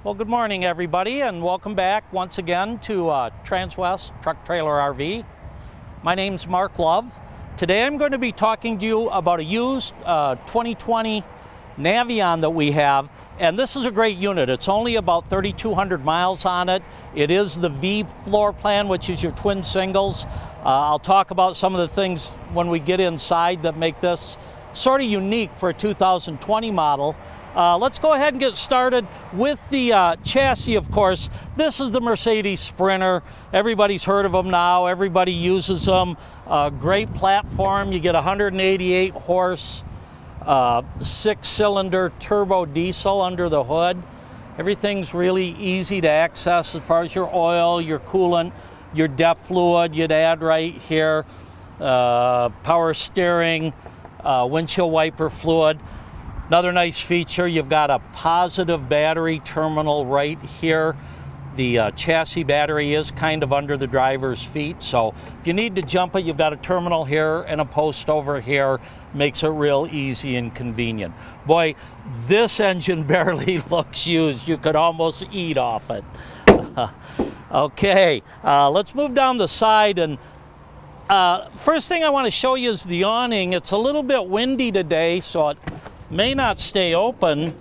Well, good morning, everybody, and welcome back once again to Transwest Truck Trailer RV. My name's Mark Love. Today I'm going to be talking to you about a used 2020 Navion that we have, and this is a great unit. It's only about 3,200 miles on it. It is the V floor plan, which is your twin singles. I'll talk about some of the things when we get inside that make this sort of unique for a 2020 model. Let's go ahead and get started with the chassis, of course. This is the Mercedes Sprinter. Everybody's heard of them now. Everybody uses them. Great platform. You get 188 horse, 6-cylinder turbo diesel under the hood. Everything's really easy to access as far as your oil, your coolant, your DEF fluid you'd add right here. Power steering, windshield wiper fluid. Another nice feature, you've got a positive battery terminal right here. The chassis battery is kind of under the driver's feet, so if you need to jump it, you've got a terminal here and a post over here. Makes it real easy and convenient. Boy, this engine barely looks used. You could almost eat off it. Okay, let's move down the side, and first thing I want to show you is the awning. It's a little bit windy today, so it may not stay open,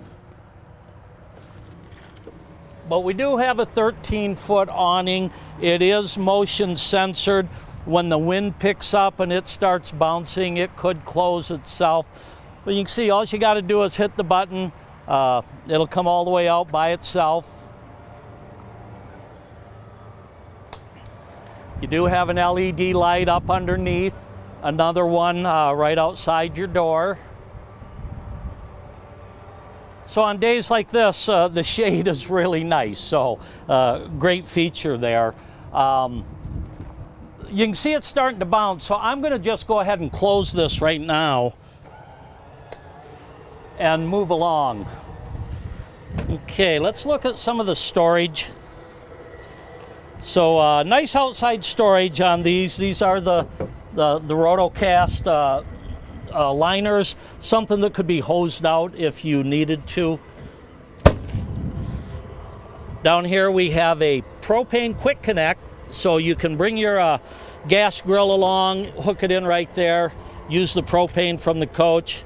but we do have a 13-foot awning. It is motion censored. When the wind picks up and it starts bouncing, it could close itself. But you can see all you got to do is hit the button. It'll come all the way out by itself. You do have an LED light up underneath, another one right outside your door. So on days like this, the shade is really nice, so great feature there. You can see it's starting to bounce, so I'm going to just go ahead and close this right now and move along. Okay, let's look at some of the storage. So nice outside storage on these. These are the Rotocast liners, something that could be hosed out if you needed to. Down here we have a propane quick connect, so you can bring your gas grill along, hook it in right there, use the propane from the coach.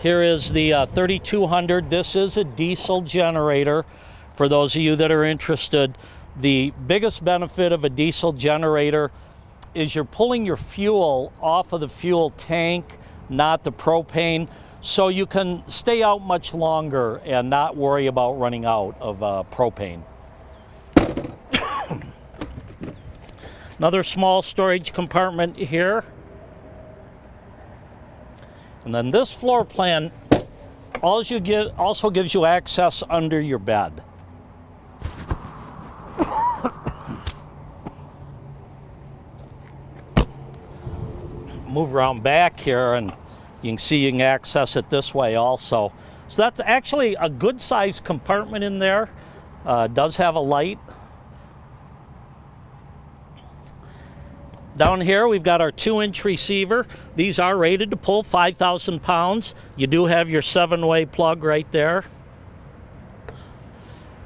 Here is the 3200. This is a diesel generator for those of you that are interested. The biggest benefit of a diesel generator is you're pulling your fuel off of the fuel tank, not the propane, so you can stay out much longer and not worry about running out of propane. Another small storage compartment here. And then this floor plan also gives you access under your bed. Move around back here and you can see you can access it this way also. So that's actually a good sized compartment in there. Does have a light. Down here we've got our 2-inch receiver. These are rated to pull 5,000 pounds. You do have your 7-way plug right there.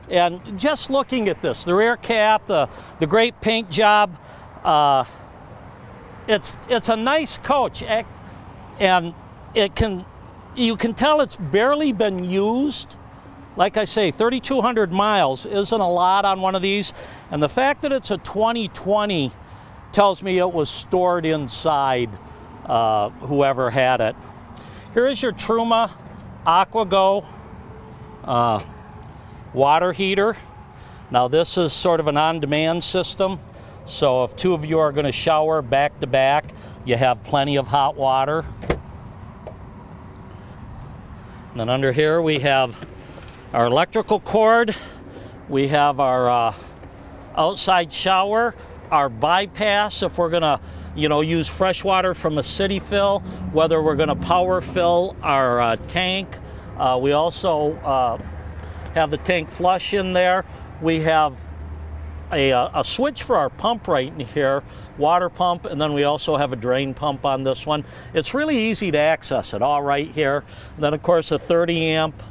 And just looking at this, the rear cap, the great paint job, it's a nice coach, and you can tell it's barely been used. Like I say, 3,200 miles isn't a lot on one of these, and the fact that it's a 2020 tells me it was stored inside whoever had it. Here is your Truma AquaGo water heater. Now this is sort of an on-demand system. So if two of you are going to shower back to back, you have plenty of hot water. And then under here we have our electrical cord. We have our outside shower, our bypass if we're going to, use fresh water from a city fill, whether we're going to power fill our tank. We also have the tank flush in there. We have a switch for our pump right in here, water pump, and then we also have a drain pump on this one. It's really easy to access it all right here. And then of course a 30 amp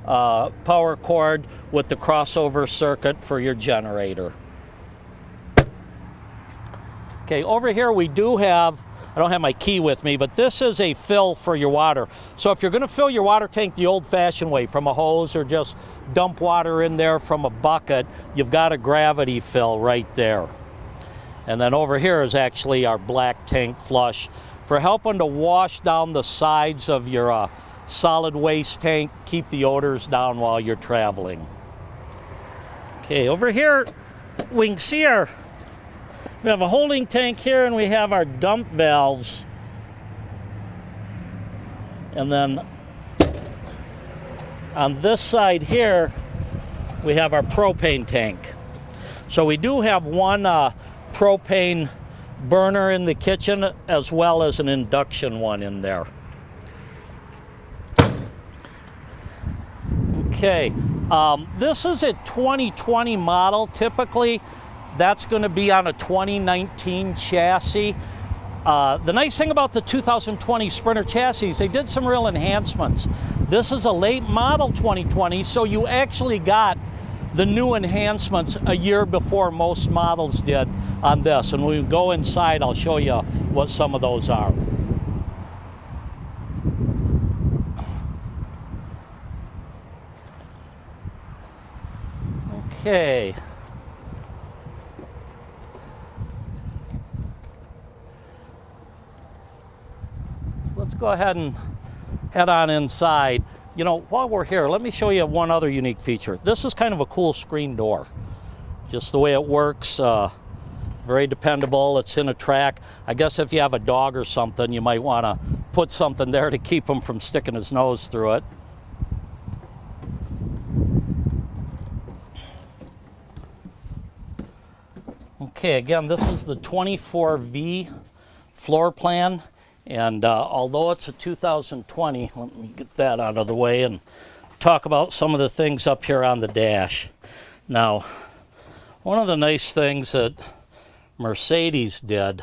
power cord with the crossover circuit for your generator. Okay, over here we do have, I don't have my key with me, but this is a fill for your water. So if you're going to fill your water tank the old-fashioned way, from a hose or just dump water in there from a bucket, you've got a gravity fill right there. And then over here is actually our black tank flush for helping to wash down the sides of your solid waste tank, keep the odors down while you're traveling. Okay, over here we can see we have a holding tank here, and we have our dump valves. And then on this side here, we have our propane tank. So we do have one propane burner in the kitchen, as well as an induction one in there. Okay, this is a 2020 model. Typically, that's going to be on a 2019 chassis. The nice thing about the 2020 Sprinter chassis, they did some real enhancements. This is a late model 2020, so you actually got the new enhancements a year before most models did on this. And when we go inside, I'll show you what some of those are. Okay. Let's go ahead and head on inside. You know, while we're here, let me show you one other unique feature. This is kind of a cool screen door. Just the way it works, very dependable. It's in a track. I guess if you have a dog or something, you might want to put something there to keep him from sticking his nose through it. Okay, again, this is the 24V floor plan. And although it's a 2020, let me get that out of the way and talk about some of the things up here on the dash. Now, one of the nice things that Mercedes did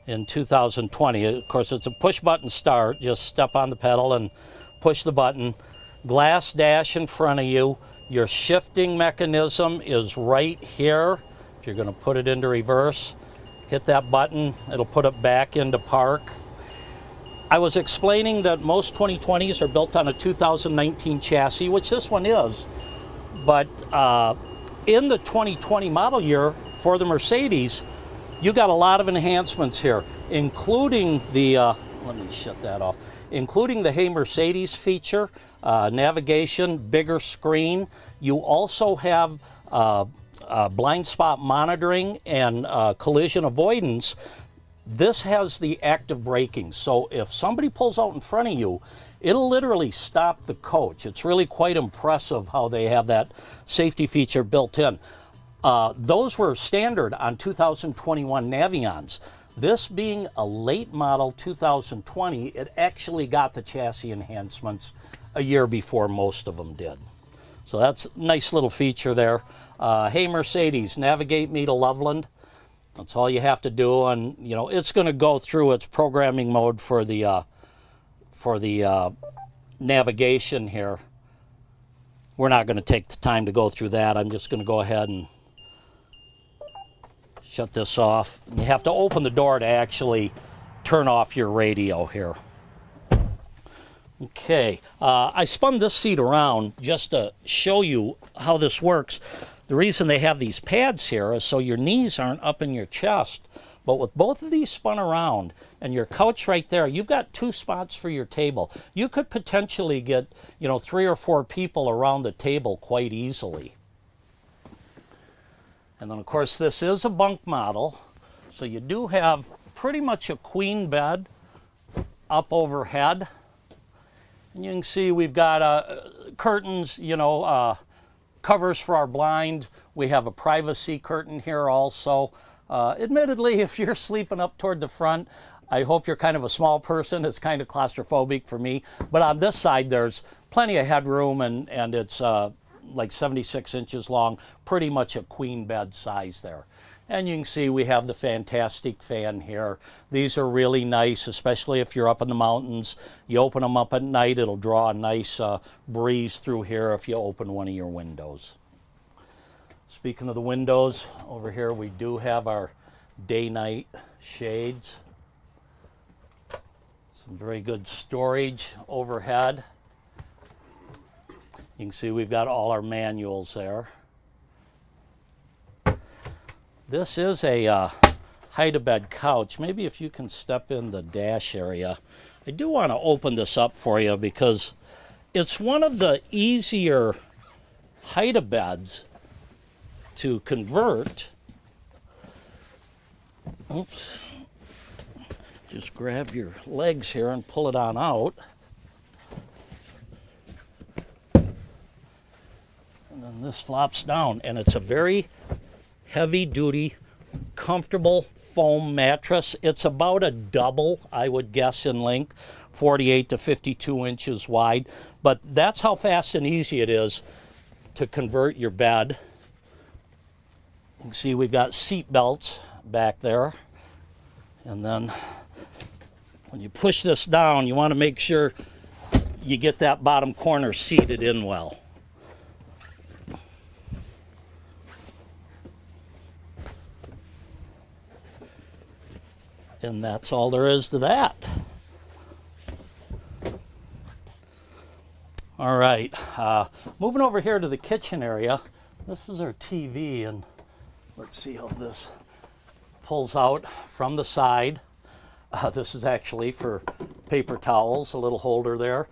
in 2020, of course, it's a push-button start. Just step on the pedal and push the button. Glass dash in front of you. Your shifting mechanism is right here. If you're going to put it into reverse, hit that button, it'll put it back into park. I was explaining that most 2020s are built on a 2019 chassis, which this one is, but in the 2020 model year for the Mercedes, you got a lot of enhancements here, including the, let me shut that off, including the Hey Mercedes feature, navigation, bigger screen. You also have blind spot monitoring and collision avoidance. This has the active braking, so if somebody pulls out in front of you, it'll literally stop the coach. It's really quite impressive how they have that safety feature built in. Those were standard on 2021 Navions. This being a late model 2020, it actually got the chassis enhancements a year before most of them did. So that's a nice little feature there. Hey Mercedes, navigate me to Loveland. That's all you have to do, and you know it's going to go through its programming mode for the navigation here. We're not going to take the time to go through that. I'm just going to go ahead and shut this off. You have to open the door to actually turn off your radio here. Okay, I spun this seat around just to show you how this works. The reason they have these pads here is so your knees aren't up in your chest. But with both of these spun around and your couch right there, you've got 2 spots for your table. You could potentially get, 3 or 4 people around the table quite easily. And then, of course, this is a bunk model. So you do have pretty much a queen bed up overhead. And you can see we've got curtains, covers for our blind. We have a privacy curtain here also. Admittedly, if you're sleeping up toward the front, I hope you're kind of a small person. It's kind of claustrophobic for me. But on this side, there's plenty of headroom, and it's like 76 inches long, pretty much a queen bed size there. And you can see we have the fantastic fan here. These are really nice, especially if you're up in the mountains. You open them up at night, it'll draw a nice breeze through here if you open one of your windows. Speaking of the windows, over here we do have our day-night shades. Some very good storage overhead. You can see we've got all our manuals there. This is a hide-a-bed couch. Maybe if you can step in the dash area. I do want to open this up for you because it's one of the easier hide-a-beds to convert. Oops. Just grab your legs here and pull it on out. And then this flops down, and it's a very heavy-duty, comfortable foam mattress. It's about a double, I would guess, in length, 48 to 52 inches wide. But that's how fast and easy it is to convert your bed. You can see we've got seat belts back there. And then when you push this down, you want to make sure you get that bottom corner seated in well. And that's all there is to that. All right, moving over here to the kitchen area. This is our TV, and let's see how this pulls out from the side. This is actually for paper towels, a little holder there.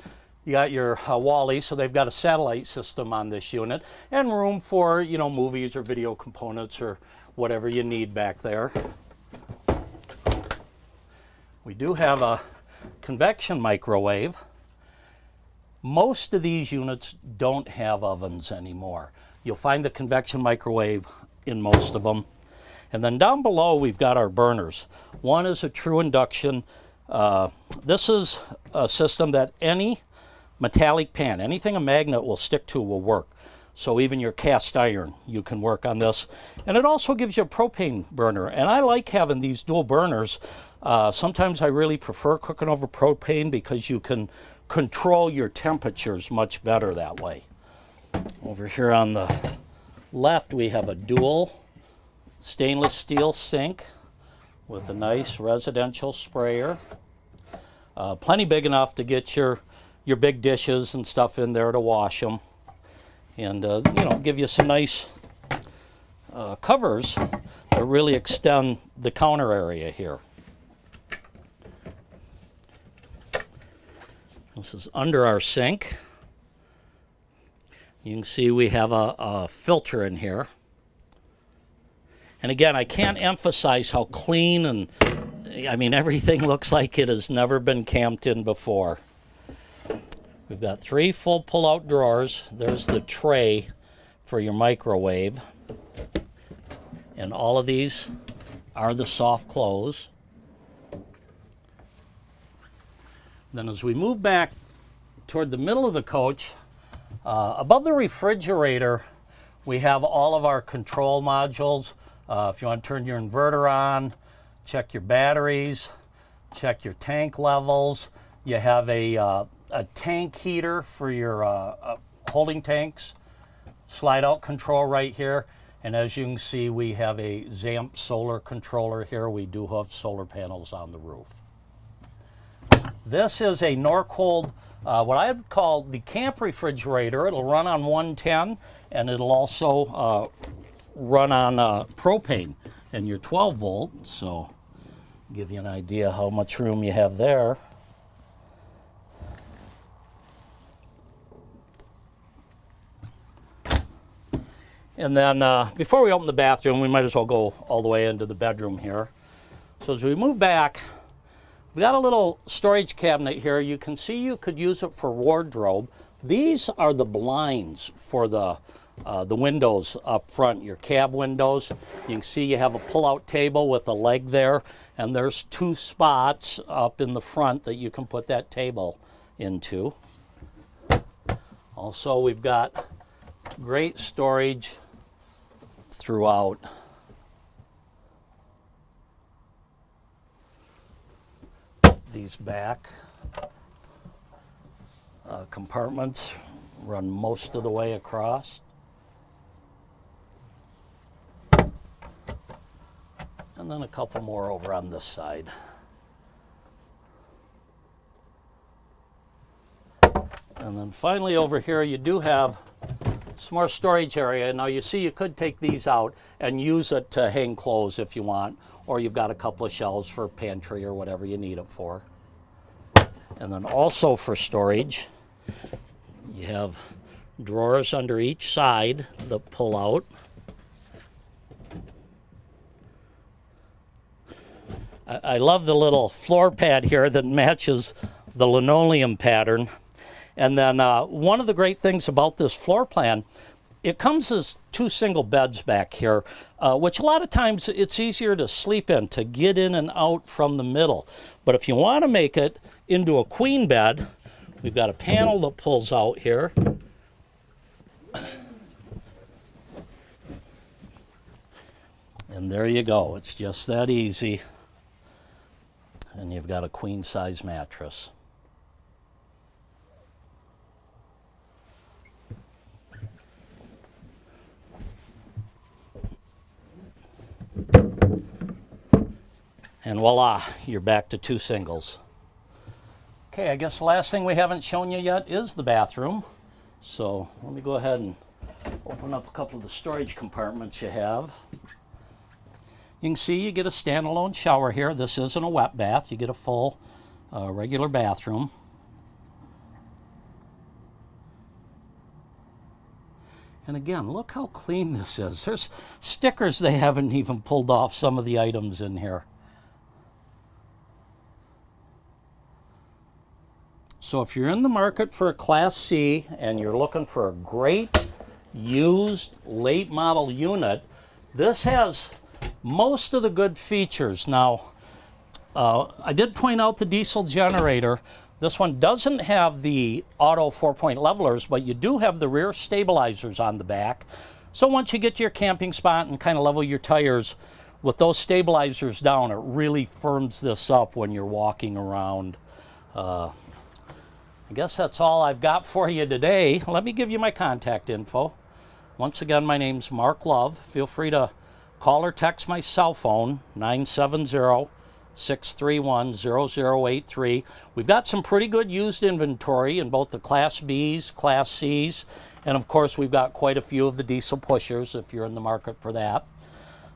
You got your Wally, so they've got a satellite system on this unit, and room for, you know, movies or video components or whatever you need back there. We do have a convection microwave. Most of these units don't have ovens anymore. You'll find the convection microwave in most of them. And then down below we've got our burners. One is a true induction. This is a system that any metallic pan, anything a magnet will stick to will work. So even your cast iron, you can work on this. And it also gives you a propane burner. And I like having these dual burners. Sometimes I really prefer cooking over propane because you can control your temperatures much better that way. Over here on the left we have a dual stainless steel sink with a nice residential sprayer. Plenty big enough to get your big dishes and stuff in there to wash them. And you know, give you some nice covers that really extend the counter area here. This is under our sink. You can see we have a filter in here. And again, I can't emphasize how clean and, I mean, everything looks like it has never been camped in before. We've got 3 full pull-out drawers. There's the tray for your microwave. And all of these are the soft close. Then as we move back toward the middle of the coach, above the refrigerator, we have all of our control modules. If you want to turn your inverter on, check your batteries, check your tank levels. You have a tank heater for your holding tanks, slide out control right here. And as you can see, we have a ZAMP solar controller here. We do have solar panels on the roof. This is a Norcold, what I would call the camp refrigerator. It'll run on 110, and it'll also run on propane and your 12 volt. So give you an idea how much room you have there. And then before we open the bathroom, we might as well go all the way into the bedroom here. So as we move back, we've got a little storage cabinet here. You can see you could use it for wardrobe. These are the blinds for the windows up front, your cab windows. You can see you have a pull-out table with a leg there, and there's 2 spots up in the front that you can put that table into. Also, we've got great storage throughout. these back compartments run most of the way across. And then a couple more over on this side. And then finally over here you do have some more storage area. Now you see you could take these out and use it to hang clothes if you want, or you've got a couple of shelves for pantry or whatever you need it for. And then also for storage, you have drawers under each side that pull out. I love the little floor pad here that matches the linoleum pattern. And then one of the great things about this floor plan, it comes as 2 single beds back here, which a lot of times it's easier to sleep in, to get in and out from the middle. But if you want to make it into a queen bed, we've got a panel that pulls out here. And there you go. It's just that easy. And you've got a queen size mattress. And voila, you're back to 2 singles. Okay, I guess the last thing we haven't shown you yet is the bathroom. So let me go ahead and open up a couple of the storage compartments you have. You can see you get a standalone shower here. This isn't a wet bath. You get a full regular bathroom. And again, look how clean this is. There's stickers they haven't even pulled off some of the items in here. So if you're in the market for a Class C and you're looking for a great used late model unit, this has most of the good features. Now, I did point out the diesel generator. This one doesn't have the auto 4-point levelers, but you do have the rear stabilizers on the back. So once you get to your camping spot and kind of level your tires, with those stabilizers down, it really firms this up when you're walking around. I guess that's all I've got for you today. Let me give you my contact info. Once again, my name's Mark Love. Feel free to call or text my cell phone, 970-631-0083. We've got some pretty good used inventory in both the Class Bs, Class Cs, and of course we've got quite a few of the diesel pushers if you're in the market for that.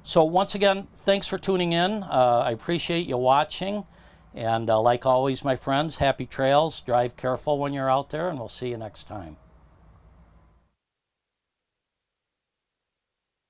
So once again, thanks for tuning in. I appreciate you watching. And like always, my friends, happy trails. Drive careful when you're out there, and we'll see you next time.